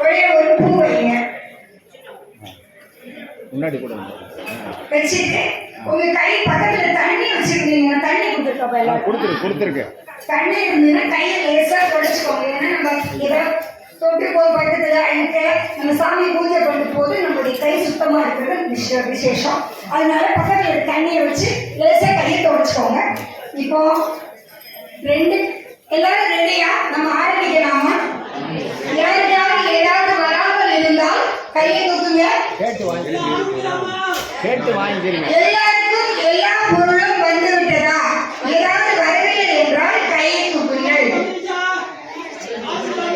ஒரே ஒரு பூ வைங்க. முன்னாடி கூட வச்சுட்டு உங்க கை பக்கத்துல தண்ணி வச்சிருக்கீங்க. தண்ணி கொடுத்துருக்கு தண்ணி இருந்ததுன்னா கையை லேசா தொடச்சுக்கோங்க. ஏன்னா நம்ம ஏதோ தொட்டு போய் பக்கத்துல அழுக்க நம்ம சாமி பூஜை பண்ணும் போது நம்மளுடைய கை சுத்தமா இருக்கிறது விசேஷம். அதனால பக்கத்துல தண்ணியை வச்சு லேசா கையை தொடச்சுக்கோங்க. இப்போ எல்லாரும் ரெடியா? நம்ம ஆரம்பிக்கலாமா? யாருக்காவது ஏதாவது வராமல் இருந்தால் கையை தூக்குங்க. எல்லாருக்கும் எல்லா பொருளும் வந்து விட்டதா? ஏதாவது வரவில்லை என்றால் கையை தூக்குங்கள்.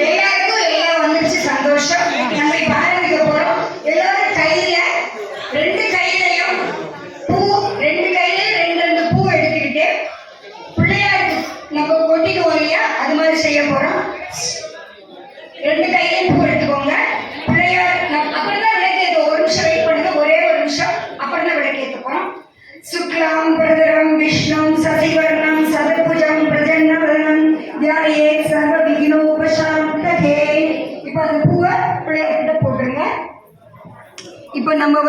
எல்லாருக்கும் எல்லாம் வந்துருச்சு, சந்தோஷம். நம்ம இப்ப ஆரம்பிக்க போறோம். எல்லாரும் கையில ரெண்டு கையிலையும் பூ, ரெண்டு கையிலையும் ரெண்டு பூ எடுத்துக்கிட்டு பிள்ளையாருக்கு நம்ம கொட்டிக்குவோம் இல்லையா, அது மாதிரி செய்ய போறோம். ரெண்டு கையிலையும் பூ எடுத்துக்கோங்க. பிள்ளையார் அப்புறம் தான் விளக்கேற்ற. ஒரு நிமிஷம் வெயிட் பண்ணுங்க, ஒரே ஒரு நிமிஷம். அப்புறம் தான் விளக்கேற்ற போறோம். சுக்லாம் பிரதரம் விஷ்ணும் சசிவர்ணம் சதபுஜம் பிரஜன்னவரணம் தியாயே சர்வ விக்னோபசாந்தகே. இப்போ அந்த பூவை பிள்ளையார்கிட்ட போட்டுருங்க. இப்போ நம்ம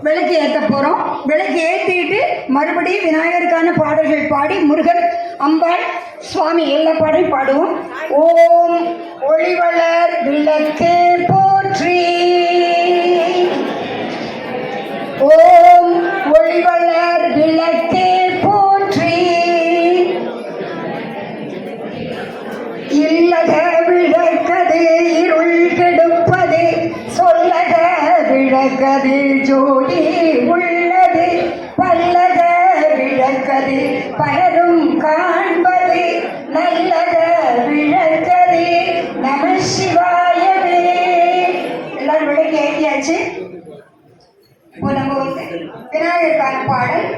விளக்கு ஏற்ற போறோம். விளக்கு ஏற்றிட்டு மறுபடியும் விநாயகருக்கான பாடல்கள் பாடி முருகன், அம்பாள், சுவாமி எல்லா பாடலும் பாடுவோம். ஓம் ஒளிவளர் விளக்கு போற்றி, ஓம் ஒளிவளர் விளக்கு போற்றி, இல்லக விளக்கது இருள் கெடுப்பது, சொல்லக விளக்கது ஜோதி உள்ளது, பல்லக விளக்கது பலரும் காண்பது, நல்லக விளக்கது நம சிவாயவே. எல்லாரும் விளக்கு ஏற்றியாச்சு. இப்போ நம்ம விநாயகருக்கான பாடல்.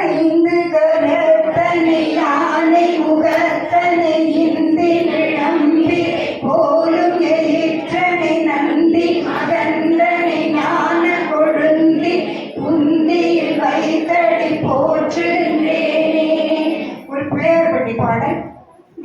ஐந்து கரத்தனை யானை முகத்தனை இந்தி விளம்பி போலும் எயிற்றனை நந்தி மகந்தனை ஞான கொழுந்தி உந்தியில் வைத்தடி போற்றுகின்றேனே. ஒரு பிள்ளையார் பட்டி பாடல்.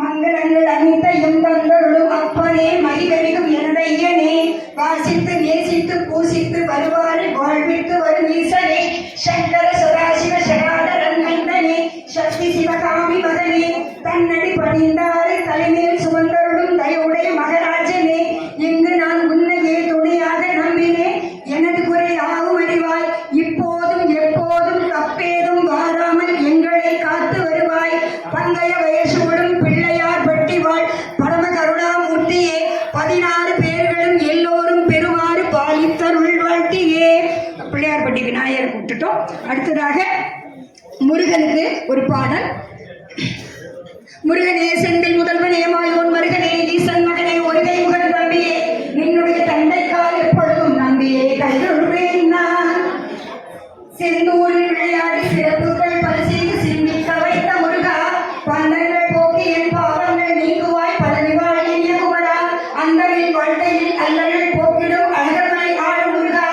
மங்களங்கள் அனைத்தையும் தந்தருளும் அப்பனே, மைகரிகும் எனதையனே, வாசித்து நேசித்து பூசித்து வருவாறு வாழ்வித்து வரும் ஈசனே, சங்கர சதாசிவ சகாதரன் மைந்தனே, சக்தி சிவகாமி மகனே, தன்னடி பணிந்தாறு தலைமையில் சுமந்தருளும் தயவுடைய மகராஜனே, இங்கு நான் உன்னையே துணையாக நம்பினேன், எனது குறை ஆகும் அறிவாய், இப்போதும் எப்போதும் தப்பேதும் வாராமல் எங்களை காத்து வருவாய், பங்கைய வயசோடும் பிள்ளையார் பட்டிவாள் பரம கருணாமூர்த்தியே, 16 பேர்களும் எல்லோரும் பெறுமாறு பாலித்தருள் வாழ்த்தியே. பிள்ளையார் பட்டி விநாயகர் கூப்பிட்டுட்டோம். அடுத்ததாக முருகனுக்கு ஒரு பாடல். முருகனே செந்தில் முதல்வனே மாயோன் மருகனே ஈசன் மகனே ஒருகை முகன் தம்பியே, நின்னுடைய தந்தைக்கால் எப்பொழுதும் நம்பியே கைதொழுவேன் நான். செந்தூரில் விளையாடி சிறப்புகள் பரிசீலித்து சிந்திக்க வைத்த முருகா, பந்தங்கள் போக்கி என் பாவங்கள் நீக்குவாய் பழனிவாழ் இனிய குமரா, அந்தமின் வாழ்க்கையில் அல்லல்கள் போக்கிடும் அழகர்மனை ஆளும் முருகா,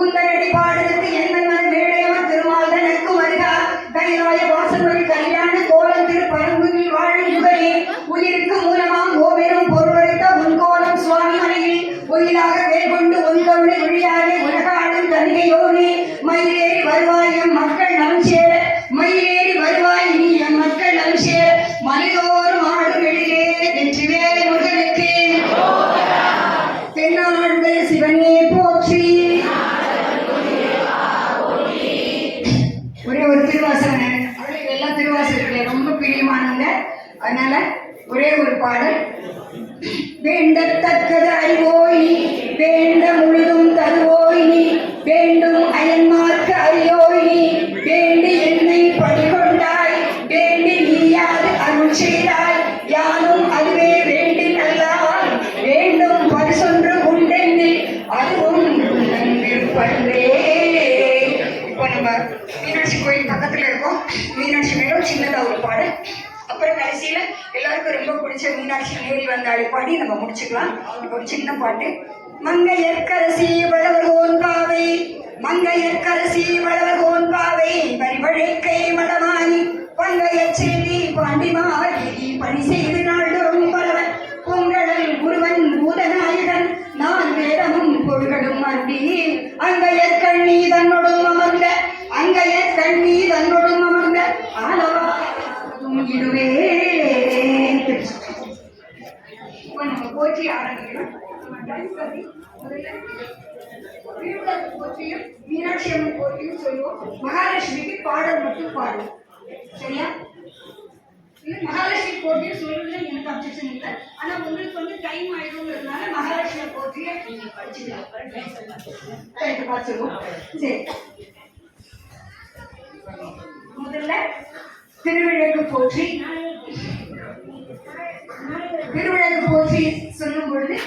உந்தனடி பாடலுக்கு எந்த மேடையவன் திருமால் தனக்கு வருகா, கைலாய வாசல்வழி கல்யாண கோலம் திருப்பரங்குவில் வாழும் யுகனே, உயிருக்கு மூலமாம் ஓவெறும் பொருளைத்த உன்கோலம் சுவாமி மனையில் உயிராக வேகொண்டு உன்கொண்டு விழியாரே உலகாளும் தனிகையோனே, மயிலேறி வருவாய் எம் மக்கள் நம் சேர, மயிலேறி வருவாய் இனி எம் மக்கள் நம் சேர, மனிதோறும் ஆடும் எழிலே வெற்றிவேல் முருகனுக்கு. தென்னாடுடைய சிவனே போற்றி. ஒரே ஒரு திருவாசகம். எல்லாம் திருவாசகத்துல ரொம்ப பிரியமானவங்க, அதனால ஒரே ஒரு பாடல். வேண்டத்தக்கது அறிவோய் நீ, வேண்ட முழுதும் தருவோய் நீ, வேண்டும் அயன்மார்க்கு அறியோய் நீ, வேண்டி என்னை படிகொண்டாய், வேண்டி நீயாது அருள் செய்தாய், யானும் அதுவே வேண்டி நல்லால், வேண்டும் பரிசொன்று உண்டென்னில் அதுவும் விருப்பன்றே. இப்போ நம்ம மீனாட்சி கோயில் பக்கத்துல இருக்கோம். மீனாட்சி மேலும் சின்னதா ஒரு பாடல். அப்புறம் கடைசியில எல்லாருக்கும் ரொம்ப பிடிச்ச மீனாட்சி நேரி வந்தாடி பாடி நம்ம முடிச்சுக்கலாம். ஒரு சின்ன பாட்டு. மங்கையற்கரசி வளவர்கோன் பாவை, மங்கையற்கரசி வளவர்கோன் பாவை, பரிவழைக்கை மடமானி பங்கையச் செல்வி பாண்டிமாரி பணி செய்து நாள்தோறும் பலவன் பொங்கடல் முருவன் பூதநாயகன் நான் அப்படி அங்கைய கண்ணி தன்னோடும் அமர்ந்த அங்கைய கண்ணி தன்னோடும் அமர்ந்த ஆலவா இதுவே இப்போ நம்ம போற்றி ஆரம்பிக்கலாம். போற்றியும் மீனாட்சி அம்மன் போற்றியும் சொல்லுவோம். மகாலட்சுமிக்கு பாடல் மட்டும் பாடுவோம். சரியா? மகாலட்சுமி போற்றியை சொல்றதுல எனக்கு அப்செக்ஷன் இல்லை. ஆனா உங்களுக்கு வந்து டைம் ஆயிடுங்கிறதுனால மகாலட்சுமி போற்றியை நீங்க படிச்சுக்கலாம். சொல்லுவோம். சரி, முதல்ல திருவிளக்கு போற்றி. திருவிளக்கு போற்றி சொல்லும் பொழுது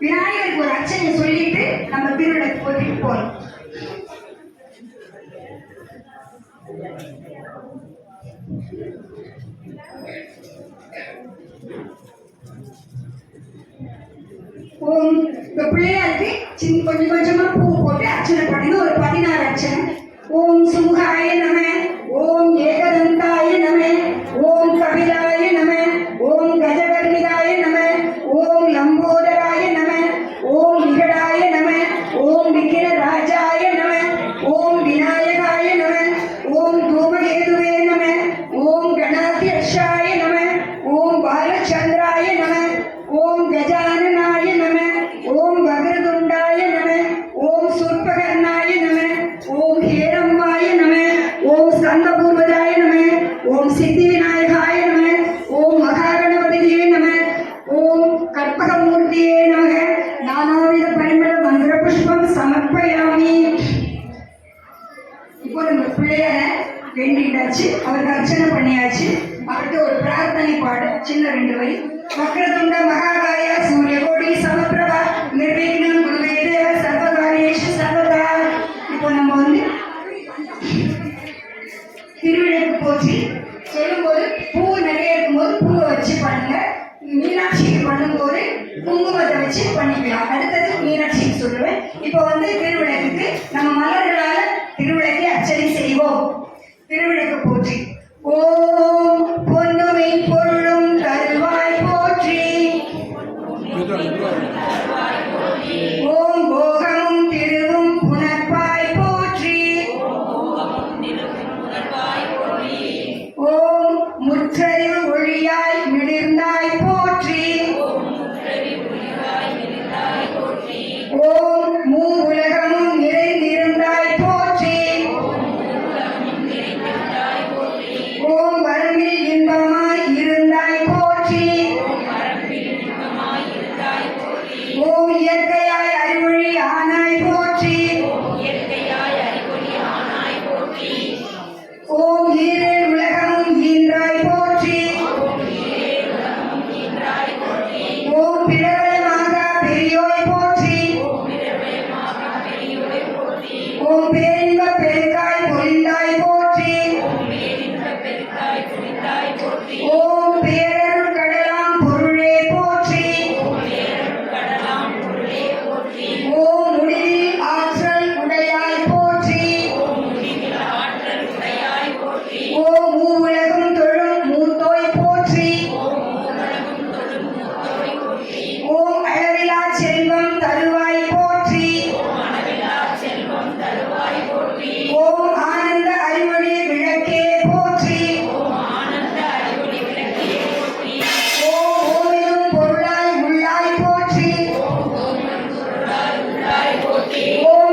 விநாயகருக்கு ஒரு அர்ச்சனை சொல்லிட்டு நம்ம திருவிளக்கு போற்றிட்டு போறோம். ஓம் இந்த பிள்ளையாருக்கு கொஞ்சம் கொஞ்சமா பூ போட்டு அர்ச்சனை பண்ணுங்க. ஒரு 16 அர்ச்சனை. ஓம் சுமுகாய நம, ஓம் ஏகதந்தாய நம, ஓம் கபிலாய நம, ஓம் கஜகர்ணிகாய நம, ஓம் லம்போதராய நம, ஓம் விகடாய நம, ஓம் விக்கிரராஜாய நம, ஓம் விநாயகாய நம, ஓம் தூமகேதுவே நம, ஓம் கணாத்யக்ஷாய நம, ஓம் பாலச்சந்திராய நம, ஓம் கஜானனாய நம, ஓம் வக்ரதுண்டாய நம, ஓம் சூர்பகர்ணாய நம, ஓம் ஹேரம்பாய நம, ஓம் ஸ்கந்தபூர்வதாய நம, ஓம் சித்தி விநாயகாய நம, ஓம் மகாகணபதியே நம, ஓம் கற்பகமூர்த்தியே நம. நானாவித பரிமள மந்திர புஷ்பம் சமர்ப்பயாமி. இப்போ நம்ம பிள்ளையார வேண்டிட்டாச்சு, அவருக்கு அர்ச்சனை பண்ணியாச்சு. அவர்கிட்ட ஒரு பிரார்த்தனை பாடு, சின்ன 2 வரி. வக்ரதுண்ட மகாகாய சூரியகோடி சமப்பிரபா நிர்விக்னம் குருவே தேவ சர்வகாரியேஷு சர்வதா. இப்போ நம்ம வந்து திருவிளக்கு போற்றி சொல்லும்போது பூ நிறைய இருக்கும்போது பூவை வச்சு பண்ணுங்க. மீனாட்சிக்கு பண்ணும்போது குங்குமத்தை வச்சு பண்ணிக்கலாம். அடுத்தது மீனாட்சிக்கு சொல்லுவேன். இப்போ வந்து திருவிளக்குக்கு நம்ம மலர்களால திருவிளக்கை அர்ச்சனை செய்வோம். திருவிளக்கு போற்றி. ஓம் பொன்னுமை பொருளும் தருவாய் போற்றி. ஓம் போகமும் திருவும் புனர்ப்பாய் போற்றி. ஓம் முற்றறிவு ஒளியாய் மிளிர்ந்தாய் போற்றி. ஓம் மூ உலகமும் நிறைந்திருந்தாய் போற்றி. ஓம் வரம்பில் இன்பமாய் இருந்தாய் போற்றி. ஓம் இயற்கையாய் அறிவொளி ஆனாய் போற்றி. ஓம் ஈரேழ் உலகமும் ஈன்றாய் போற்றி. ஓம் பிறவயமாக பெரியோய் போற்றி. ஓம் பேரின்ப பெருக்காய் பொழிந்தாய் போற்றி. ஓம் பேரருள் கடலாம் பொருளே போற்றி. ஓம் முடிவில் ஆற்றல் உடையாய் போற்றி. ஓம் மூ உலகம் தொழும் மூத்தோய் போற்றி. ஓம் அளவிலா செல்வம் தருவாய் போற்றி. ஓம் ஆனந்த அறிவொளி விளக்கே போற்றி. ஓம் ஓமெனும் பொருளாய் உள்ளாய் போற்றி. ஓம்